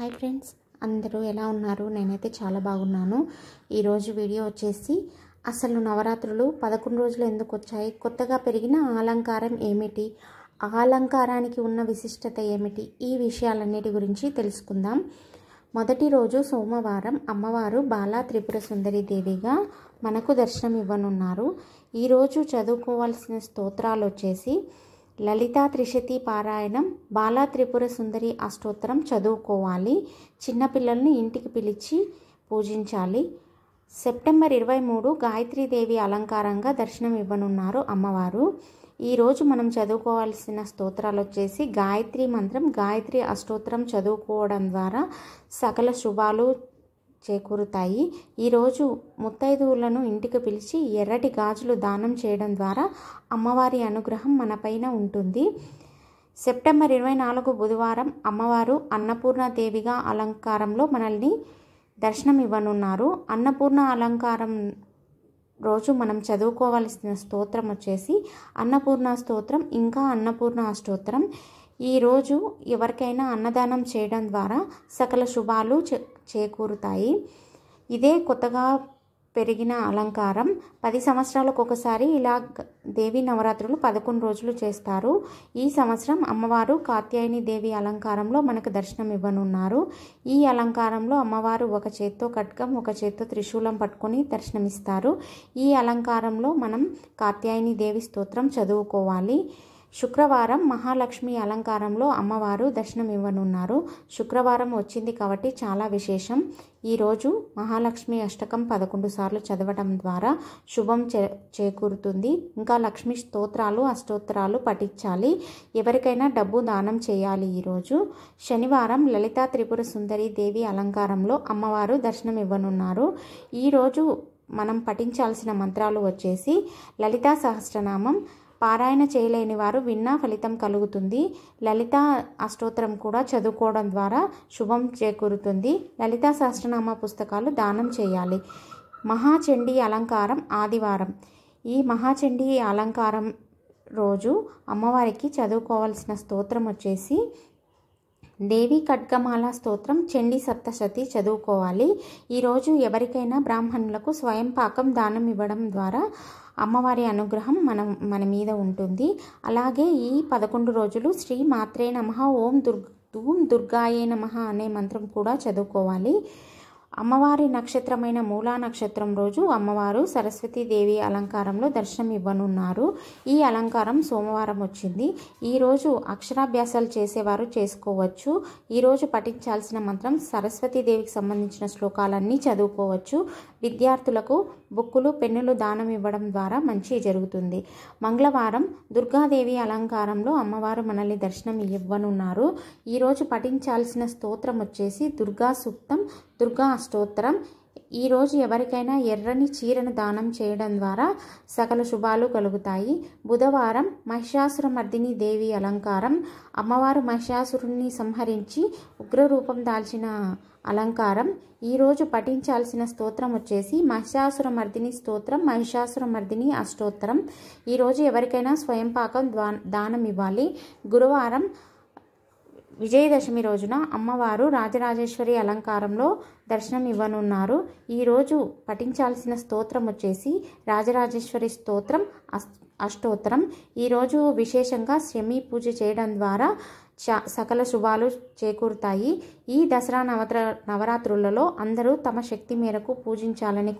Hi friends, అందరూ ఎలా ఉన్నారు? నేనైతే చాలా బాగున్నాను. ఈరోజు వీడియో వచ్చేసి అసలు నవరాత్రులు 11 రోజులు ఎందుకు వచ్చాయి, కొత్తగా పెరిగిన అలంకారం ఏమిటి, ఆ అలంకారానికి ఉన్న విశిష్టత ఏమిటి, ఈ విషయాలన్నిటి గురించి తెలుసుకుందాం. మొదటి రోజు సోమవారం అమ్మవారు బాలా త్రిపుర సుందరి దేవిగా మనకు దర్శనం ఇవ్వనున్నారు. ఈరోజు చదువుకోవాల్సిన స్తోత్రాలు వచ్చేసి లలితా త్రిశతి పారాయణం, బాలా త్రిపుర సుందరి అష్టోత్తరం చదువుకోవాలి. చిన్నపిల్లల్ని ఇంటికి పిలిచి పూజించాలి. సెప్టెంబర్ 23 గాయత్రీదేవి అలంకారంగా దర్శనం ఇవ్వనున్నారు అమ్మవారు. ఈరోజు మనం చదువుకోవాల్సిన స్తోత్రాలు వచ్చేసి గాయత్రి మంత్రం, గాయత్రి అష్టోత్తరం చదువుకోవడం ద్వారా సకల శుభాలు చేకూరుతాయి. ఈరోజు ముత్తైదువులను ఇంటికి పిలిచి ఎర్రటి గాజులు దానం చేయడం ద్వారా అమ్మవారి అనుగ్రహం మనపైన ఉంటుంది. సెప్టెంబర్ 24 బుధవారం అమ్మవారు అన్నపూర్ణాదేవిగా అలంకారంలో మనల్ని దర్శనం ఇవ్వనున్నారు. అన్నపూర్ణ అలంకారం రోజు మనం చదువుకోవాల్సిన స్తోత్రం వచ్చేసి అన్నపూర్ణ స్తోత్రం, ఇంకా అన్నపూర్ణ అష్టోత్తరం. ఈరోజు ఎవరికైనా అన్నదానం చేయడం ద్వారా సకల శుభాలు చేకూరుతాయి. ఇదే కొత్తగా పెరిగిన అలంకారం. 10 సంవత్సరాలకు ఒకసారి ఇలా దేవి నవరాత్రులు 11 రోజులు చేస్తారు. ఈ సంవత్సరం అమ్మవారు కాత్యాయని దేవి అలంకారంలో మనకు దర్శనం ఇవ్వనున్నారు. ఈ అలంకారంలో అమ్మవారు ఒక చేత్తో ఖడ్గం, ఒక చేత్తో త్రిశూలం పట్టుకొని దర్శనమిస్తారు. ఈ అలంకారంలో మనం కాత్యాయని దేవి స్తోత్రం చదువుకోవాలి. శుక్రవారం మహాలక్ష్మి అలంకారంలో అమ్మవారు దర్శనం ఇవ్వనున్నారు. శుక్రవారం వచ్చింది కాబట్టి చాలా విశేషం. ఈరోజు మహాలక్ష్మి అష్టకం 11 సార్లు చదవడం ద్వారా శుభం చేకూరుతుంది. ఇంకా లక్ష్మి స్తోత్రాలు, అష్టోత్తరాలు పఠించాలి. ఎవరికైనా డబ్బు దానం చేయాలి. ఈరోజు శనివారం లలితా త్రిపుర సుందరి దేవి అలంకారంలో అమ్మవారు దర్శనం ఇవ్వనున్నారు. ఈరోజు మనం పఠించాల్సిన మంత్రాలు వచ్చేసి లలితా సహస్రనామం. పారాయణ చేయలేని వారు విన్నా ఫలితం కలుగుతుంది. లలితా అష్టోత్తరం కూడా చదువుకోవడం ద్వారా శుభం చేకూరుతుంది. లలితా సహస్రనామ పుస్తకాలు దానం చేయాలి. మహాచండీ అలంకారం ఆదివారం. ఈ మహాచండీ అలంకారం రోజు అమ్మవారికి చదువుకోవాల్సిన స్తోత్రం వచ్చేసి దేవి ఖడ్గమాల స్తోత్రం, చండీ సప్తశతి చదువుకోవాలి. ఈరోజు ఎవరికైనా బ్రాహ్మణులకు స్వయం పాకం దానం ఇవ్వడం ద్వారా అమ్మవారి అనుగ్రహం మన మీద ఉంటుంది. అలాగే ఈ 11 రోజులు శ్రీ మాత్రే నమః, ఓం దుర్గాయే నమః అనే మంత్రం కూడా చదువుకోవాలి. అమ్మవారి నక్షత్రమైన మూలా నక్షత్రం రోజు అమ్మవారు సరస్వతీదేవి అలంకారంలో దర్శనం ఇవ్వనున్నారు. ఈ అలంకారం సోమవారం వచ్చింది. ఈరోజు అక్షరాభ్యాసాలు చేసేవారు చేసుకోవచ్చు. ఈరోజు పఠించాల్సిన మంత్రం సరస్వతీదేవికి సంబంధించిన శ్లోకాలన్నీ చదువుకోవచ్చు. విద్యార్థులకు బుక్కులు, పెన్నులు దానం ఇవ్వడం ద్వారా మంచి జరుగుతుంది. మంగళవారం దుర్గాదేవి అలంకారంలో అమ్మవారు మనల్ని దర్శనం ఇవ్వనున్నారు. ఈరోజు పఠించాల్సిన స్తోత్రం వచ్చేసి దుర్గా సూక్తం, దుర్గా అష్టోత్తరం. ఈరోజు ఎవరికైనా ఎర్రని చీరను దానం చేయడం ద్వారా సకల శుభాలు కలుగుతాయి. బుధవారం మహిషాసురమర్దిని దేవి అలంకారం. అమ్మవారు మహిషాసురుణ్ణి సంహరించి ఉగ్రరూపం దాల్చిన అలంకారం. ఈరోజు పఠించాల్సిన స్తోత్రం వచ్చేసి మహిషాసురమర్దిని స్తోత్రం, మహిషాసురమర్దిని అష్టోత్తరం. ఈరోజు ఎవరికైనా స్వయం పాకం దానం ఇవ్వాలి. గురువారం విజయదశమి రోజున అమ్మవారు రాజరాజేశ్వరి అలంకారంలో దర్శనం ఇవ్వనున్నారు. ఈరోజు పఠించాల్సిన స్తోత్రం వచ్చేసి రాజరాజేశ్వరి స్తోత్రం, అష్టోత్తరం. ఈరోజు విశేషంగా శమీ పూజ చేయడం ద్వారా సకల శుభాలు చేకూరుతాయి. ఈ దసరా నవరాత్రులలో అందరూ తమ శక్తి మేరకు పూజించాలని